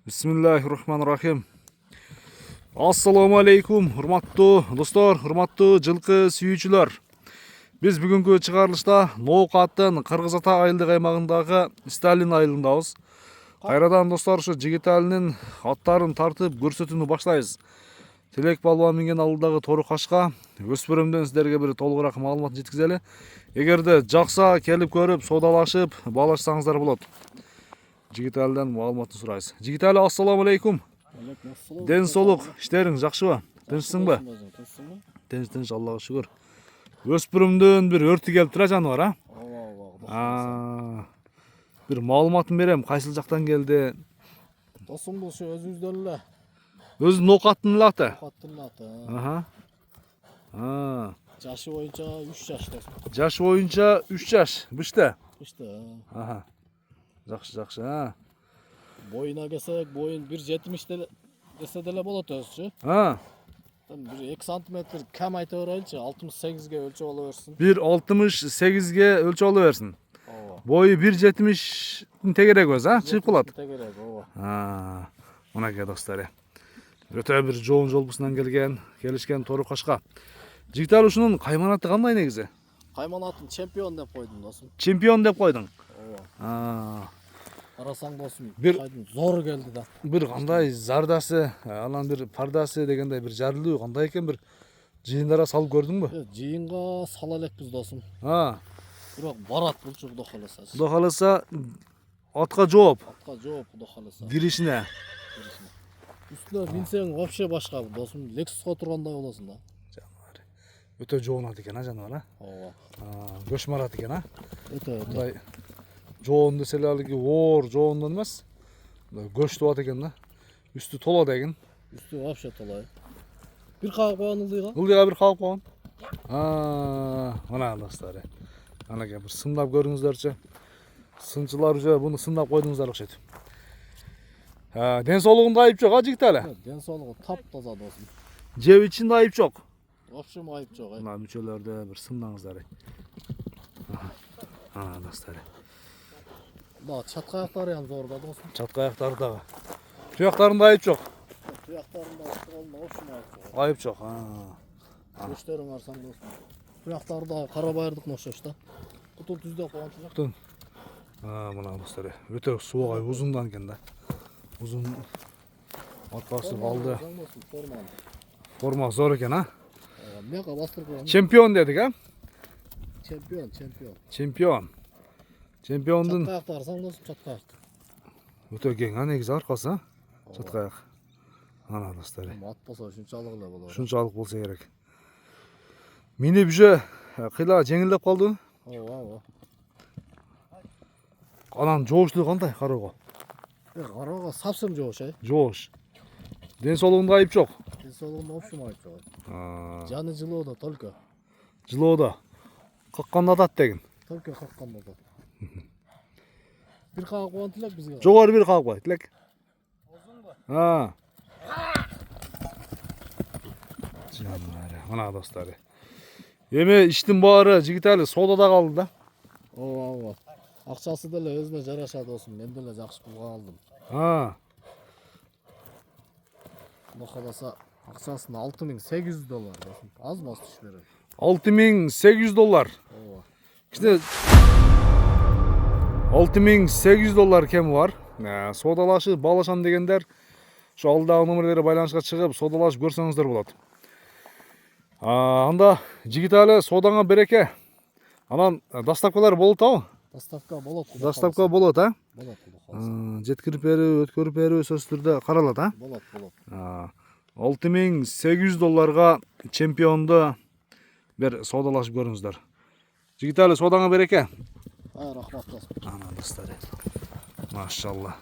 Bismillahirrahmanirrahim. Assalamu alaikum, hurmattуу dostор, hurmattуу жылкы сүйүүчүлөр. Биз бүгүнкү чыгарылышта Ноок аттын Кыргыз Ата айылдык аймагындагы Сталин айылындабыз. Кайрадан достор, ушу Жигиталинин аттарын тартып көрсөтүүнү баштайбыз. Тилек балбан минген алыдагы тору кашка өспүрүмдөн сиздерге бир толугураак маалымат жеткизели. Эгерде жакса келип көрүп, соодалашып, баалашсаңыздар болот. Жигиталидан маалыматын сурайбыз. Жигитали, ассаламу алейкум. Ден соолук, иштериң жакшыбы? Тынчсыңбы? Тынч, Аллага шүгүр. Өспүрүмдөн бир өртү келип тура жаныбар, а? Бир маалыматын берем, кайсыл жактан келди? Досум бул өзүбүздөн эле. Өзү Ноок аттын эле аты? Аттын аты. Жашы боюнча 3 жаш досум. Жашы боюнча 3 жаш. Биште? Биште. Жакшы. Боюна келсек, боюн 1.70 десе деле болот өзүчү. Бир 2 сантиметр кем айта береличи, 68ге өлчөп ала берсин. 1.68ге өлчөп ала берсин. Бою 1.70 тегерек өзү, чыгып калат. Тегерек, Мынакей достор. Өтө бир жоон жолбусунан келишкен тору кашка. Жигитали, ушунун кайманаты кандай негизи? Кайманатын чемпион деп койдум досум. Чемпион деп койдуң? Карасаң досум, Бир зор келди да. Бир кандай зардасы, анан бир пардасы дегендей бир жарылуу кандай экен, бир жыйындара салып көрдүңбү? Жыйынга сала элекпиз досум. Бирок барат булчу Кудо кааласа. Кудо кааласа атка жооп. Атка жооп Кудо кааласа. Киришине. Үстүнө минсең вообще башка досум, Lexus'ка тургандай болосуң да. Жаныбар. Өтө жоонат экен, жаныбар, Көч марат экен, Өтө. Мындай жоон десе эле алги оор жоондон эмес. Мындай көчтүп ат экен да. Үстү толот экен. Үстү вообще толой. Бир кагып койгон ылдыйга. Ылдыйга бир кагып койгон. Мына достор. Анакей бир сындап көрүңүздөрчү. Сынчылар уже буну сындап койдуңуздар окшойт. Ден соолугунда айып жок, Жигитали? Ден соолугу таптаза досум. Жеп ичинде айып жок. Вообще айып жок. Мына мүчөлөрдө бир сындаңыздар. Достор. Да, чатка аяктары ham зор да досум. Чатка аяктары дагы. Туяктарында айып жок. Туяктарында колунда вообще айып жок. Айып жок. Көчтөрүң арсаң досум. Туяктары да кара байырдыкына окшош да. Кутул түздөп койгон жок. Мына достор, өтө сугай узундан экен да. Узун аркасы калды. Форма зор экен, Мека бастырып койгон. Чемпион дедик, Чемпион. Чемпиондун Чатка аяктары арсаң досум, чатка аяк. өтө кең, негизи аркасы, чатка аяк. Ана достор. Ат болсо ушунчалык эле болот. Ушунчалык болсо керек. Минип уже кыйла жеңилдеп калды. Анан жооштугу кандай кароого? Кароого совсем жоош, Жоош. Ден соолугунда айып жок. Ден соолугунда вообще айып жок. Жаны жылоодо только. Жылоодо. Какканда атат деген. Только какканда атат. Бир кагып койгон Тилек бизге. Жогору бир кагып кой, Тилек. Озунбу? Жаныбар, мына достор. Эми иштин баары Жигитали соодада калды да. Ооба. Акчасы деле өзүнө жараша досум. Мен деле жакшы пулга алдым. Кудо кааласа акчасын $6.800 досум. Аз мас түш берет. $6.800. Кичине $6.800 кеми бар. Соодалашып, баалашам дегендер ошо алдагы номерлерге байланышка чыгып, соодалашып көрсөңүздөр болот. Анда Жигитали, соодаңа береке. Анан доставкалар болот абы? Доставка болот. Доставка болот, Болот Кудо кааласа. Жеткирип берүү, өткөрүп берүү сөзсүз түрдө каралат, Болот. $6.800 чемпионду бер соодалашып көрүңүздөр. Жигитали, соодаңа береке. Рахмат досум. Ана достор. Машалла.